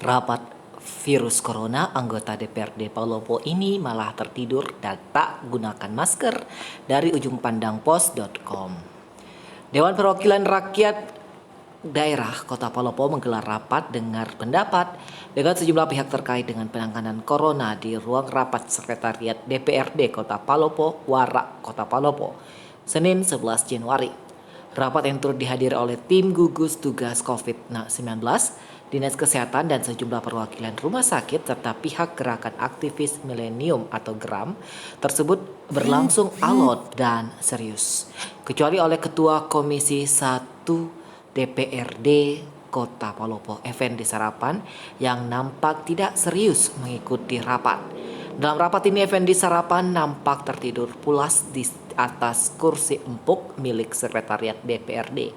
Rapat virus corona, anggota DPRD Palopo ini malah tertidur dan tak gunakan masker dari ujung pandang pos.com. Dewan Perwakilan Rakyat Daerah Kota Palopo menggelar rapat dengar pendapat dengan sejumlah pihak terkait dengan penanganan corona di ruang rapat Sekretariat DPRD Kota Palopo, Warak, Kota Palopo, Senin 11 Januari. Rapat yang turut dihadiri oleh tim gugus tugas COVID-19, Dinas Kesehatan dan sejumlah perwakilan rumah sakit serta pihak gerakan aktivis milenium atau GERAM tersebut berlangsung alot dan serius. Kecuali oleh Ketua Komisi 1 DPRD Kota Palopo, Effendi Sarapan, yang nampak tidak serius mengikuti rapat. Dalam rapat ini Effendi Sarapan nampak tertidur pulas di atas kursi empuk milik Sekretariat DPRD.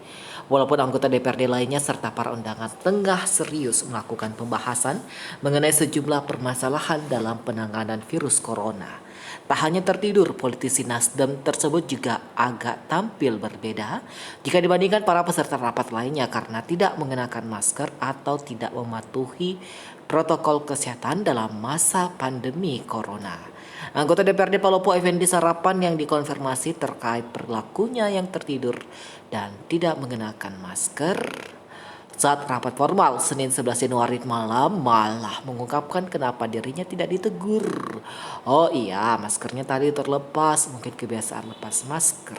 Walaupun anggota DPRD lainnya serta para undangan tengah serius melakukan pembahasan mengenai sejumlah permasalahan dalam penanganan virus corona. Tak hanya tertidur, politisi Nasdem tersebut juga agak tampil berbeda jika dibandingkan para peserta rapat lainnya karena tidak mengenakan masker atau tidak mematuhi protokol kesehatan dalam masa pandemi corona. Anggota DPRD Palopo Effendi Sarapan yang dikonfirmasi terkait perilakunya yang tertidur dan tidak mengenakan masker saat rapat formal Senin 11 Januari malam malah mengungkapkan kenapa dirinya tidak ditegur. Oh iya, maskernya tadi terlepas, mungkin kebiasaan lepas masker.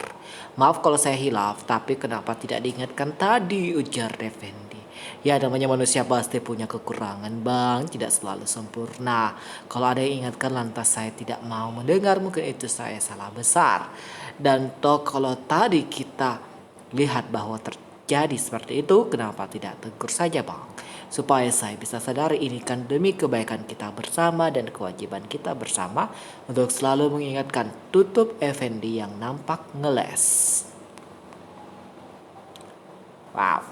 Maaf kalau saya hilaf, tapi kenapa tidak diingatkan tadi, ujar Effendi. Ya, namanya manusia pasti punya kekurangan bang, tidak selalu sempurna. Kalau ada yang ingatkan lantas saya tidak mau mendengar, mungkin itu saya salah besar. Dan toh kalau tadi kita lihat bahwa terjadi seperti itu, kenapa tidak tegur saja bang? Supaya saya bisa sadari ini kan demi kebaikan kita bersama dan kewajiban kita bersama untuk selalu mengingatkan, tutup Effendi yang nampak ngeles. Wow.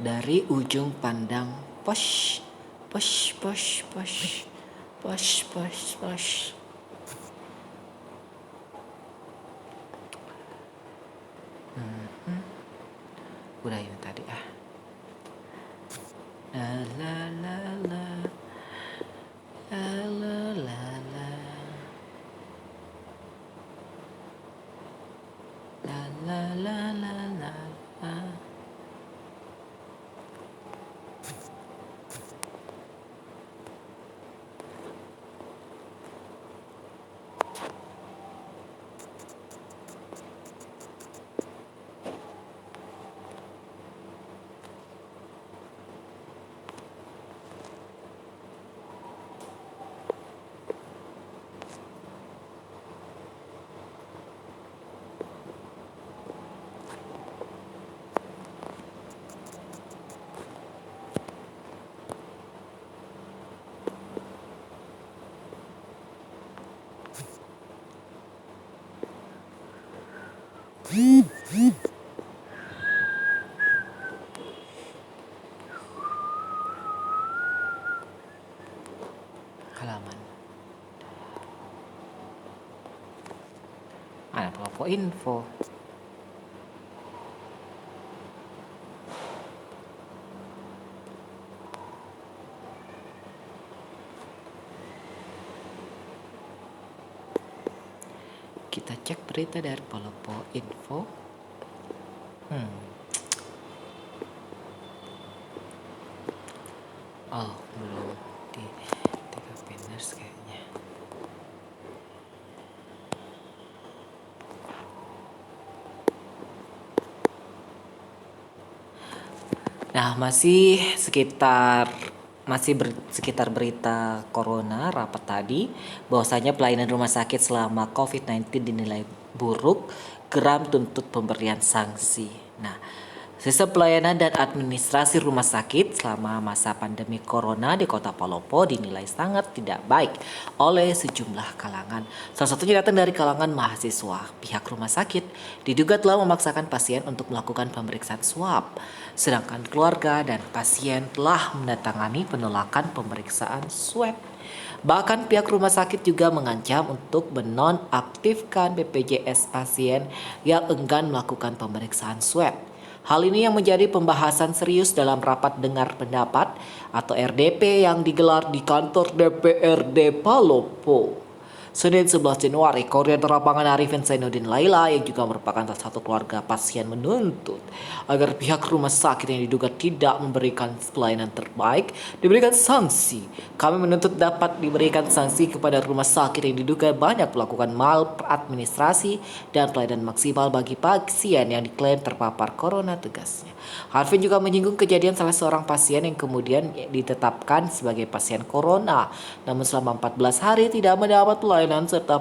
Dari ujung pandang pos, pos, pos, pos, pos, pos, pos. Udah ini tadi ah. La la la la, la la la la, la la la la la la. Halaman. Ada Palopo Info. Kita cek berita dari Palopo Info. Oh, belum di TKP Nurse kayaknya. Nah, sekitar berita corona rapat tadi bahwasanya pelayanan rumah sakit selama COVID-19 dinilai buruk, geram tuntut pemberian sanksi. Nah, Sistem pelayanan dan administrasi rumah sakit selama masa pandemi corona di Kota Palopo dinilai sangat tidak baik oleh sejumlah kalangan. Salah satunya datang dari kalangan mahasiswa. Pihak rumah sakit diduga telah memaksakan pasien untuk melakukan pemeriksaan swab, sedangkan keluarga dan pasien telah menandatangani penolakan pemeriksaan swab. Bahkan pihak rumah sakit juga mengancam untuk menonaktifkan BPJS pasien yang enggan melakukan pemeriksaan swab. Hal ini yang menjadi pembahasan serius dalam rapat dengar pendapat atau RDP yang digelar di kantor DPRD Palopo. Senin 11 Januari, Koordinator Lapangan Arifin Zainuddin Laila yang juga merupakan salah satu keluarga pasien menuntut agar pihak rumah sakit yang diduga tidak memberikan pelayanan terbaik diberikan sanksi. Kami menuntut dapat diberikan sanksi kepada rumah sakit yang diduga banyak melakukan maladministrasi dan pelayanan maksimal bagi pasien yang diklaim terpapar corona, tegasnya. Harvin juga menyinggung kejadian salah seorang pasien yang kemudian ditetapkan sebagai pasien corona, namun selama 14 hari tidak mendapat pelayanan serta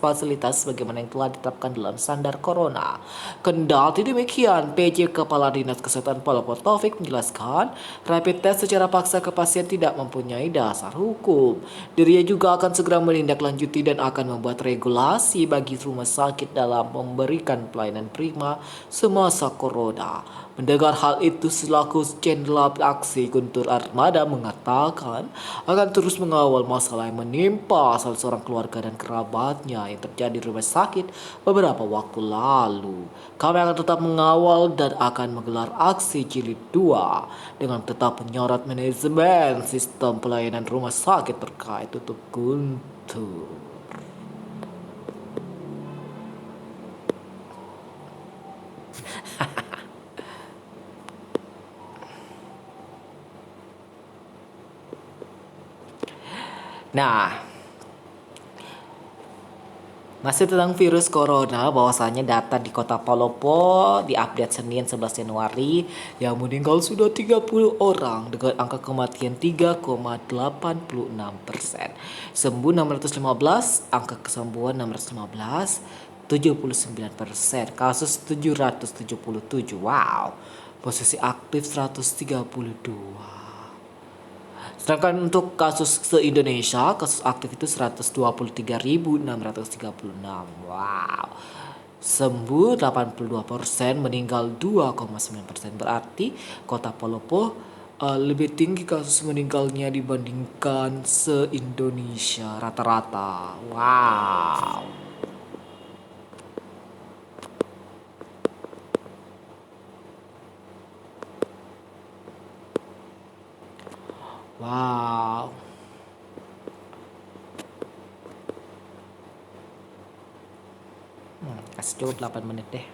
fasilitas sebagaimana yang telah ditetapkan dalam standar corona. Kendati demikian, PJ Kepala Dinas Kesehatan Palopo Taufik menjelaskan, rapid test secara paksa ke pasien tidak mempunyai dasar hukum. Dirinya juga akan segera menindaklanjuti dan akan membuat regulasi bagi rumah sakit dalam memberikan pelayanan prima semasa corona. Mendengar hal itu, selaku Jenderal Aksi Guntur Armada mengatakan akan terus mengawal masalah yang menimpa salah seorang keluarga dan kerabatnya yang terjadi di rumah sakit beberapa waktu lalu. Kami akan tetap mengawal dan akan menggelar aksi jilid 2 dengan tetap menyorot manajemen sistem pelayanan rumah sakit terkait, tutup Guntur. Nah, masih tentang virus corona, bahwasanya data di Kota Palopo diupdate Senin 11 Januari yang meninggal sudah 30 orang dengan angka kematian 3,86%. Sembuh 615, angka kesembuhan 615, 79%. Kasus 777. Wow. Posisi aktif 132. Sedangkan untuk kasus se-Indonesia, kasus aktif itu 123.636. Wow. Sembuh 82%, meninggal 2,9%. Berarti Kota Palopo lebih tinggi kasus meninggalnya dibandingkan se-Indonesia rata-rata. Wow. Wow. Kasih cukup 8 menit deh.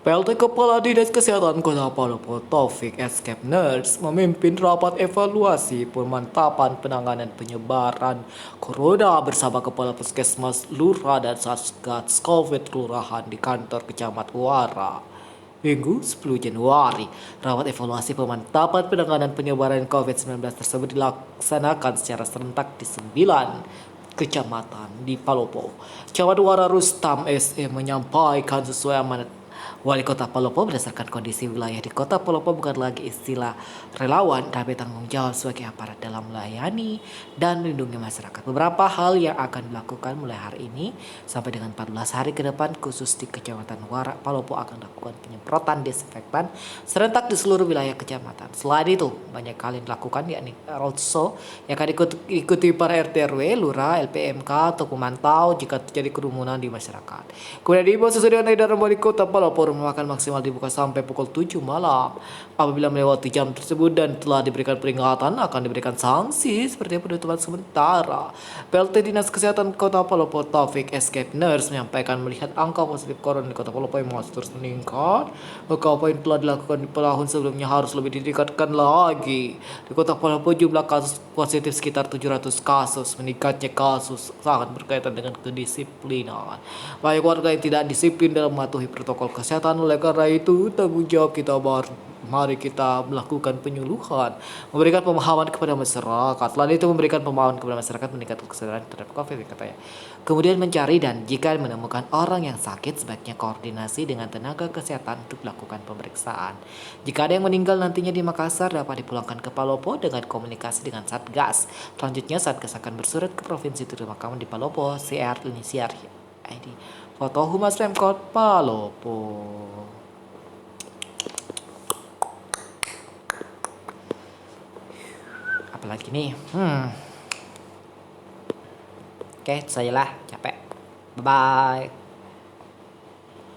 PLT Kepala Dinas Kesehatan Kota Palopo Taufik Escape Nurse memimpin rapat evaluasi pemantapan penanganan penyebaran corona bersama Kepala Puskesmas, Lurah dan Satgas Covid Kelurahan di kantor Kecamatan Wara. Minggu 10 Januari, rawat evaluasi pemantapan penanganan penyebaran COVID-19 tersebut dilaksanakan secara serentak di 9 kecamatan di Palopo. Camat Wara Rustam SE menyampaikan sesuai amanat Wali Kota Palopo, berdasarkan kondisi wilayah di Kota Palopo bukan lagi istilah relawan, tapi tanggung jawab sebagai aparat dalam melayani dan melindungi masyarakat. Beberapa hal yang akan dilakukan mulai hari ini sampai dengan 14 hari ke depan, khusus di Kecamatan Wara Palopo akan dilakukan penyemprotan desinfektan serentak di seluruh wilayah kecamatan. Selain itu, banyak hal yang dilakukan, yakni roadshow yang akan diikuti para RT RW, Lurah, LPMK untuk memantau jika terjadi kerumunan di masyarakat. Kemudian diimbau sesuai dengan edaran Wali Kota Palopo, makan maksimal dibuka sampai pukul 7 malam. Apabila melewati jam tersebut dan telah diberikan peringatan, akan diberikan sanksi seperti penutupan sementara. PLT Dinas Kesehatan Kota Palopo Taufik Escape Nurse menyampaikan melihat angka positif corona di Kota Palopo yang masih terus meningkat, maka apa yang telah dilakukan di tahun sebelumnya harus lebih ditingkatkan lagi. Di Kota Palopo jumlah kasus positif sekitar 700 kasus. Meningkatnya kasus sangat berkaitan dengan kedisiplinan. Banyak warga yang tidak disiplin dalam mematuhi protokol kesehatan kesehatan. Oleh karena itu, tanggung jawab kita mari kita melakukan penyuluhan, memberikan pemahaman kepada masyarakat. Lalu itu memberikan pemahaman kepada masyarakat, meningkatkan kesadaran terhadap COVID katanya. Kemudian mencari dan jika menemukan orang yang sakit, sebaiknya koordinasi dengan tenaga kesehatan untuk melakukan pemeriksaan. Jika ada yang meninggal nantinya di Makassar, dapat dipulangkan ke Palopo dengan komunikasi dengan Satgas. Selanjutnya Satgas akan bersurat ke Provinsi Pemakaman di Palopo, CR Inisiar ID. Foto Humas Pemkot Palopo. Apalagi nih? Oke, saya lah capek. Bye bye.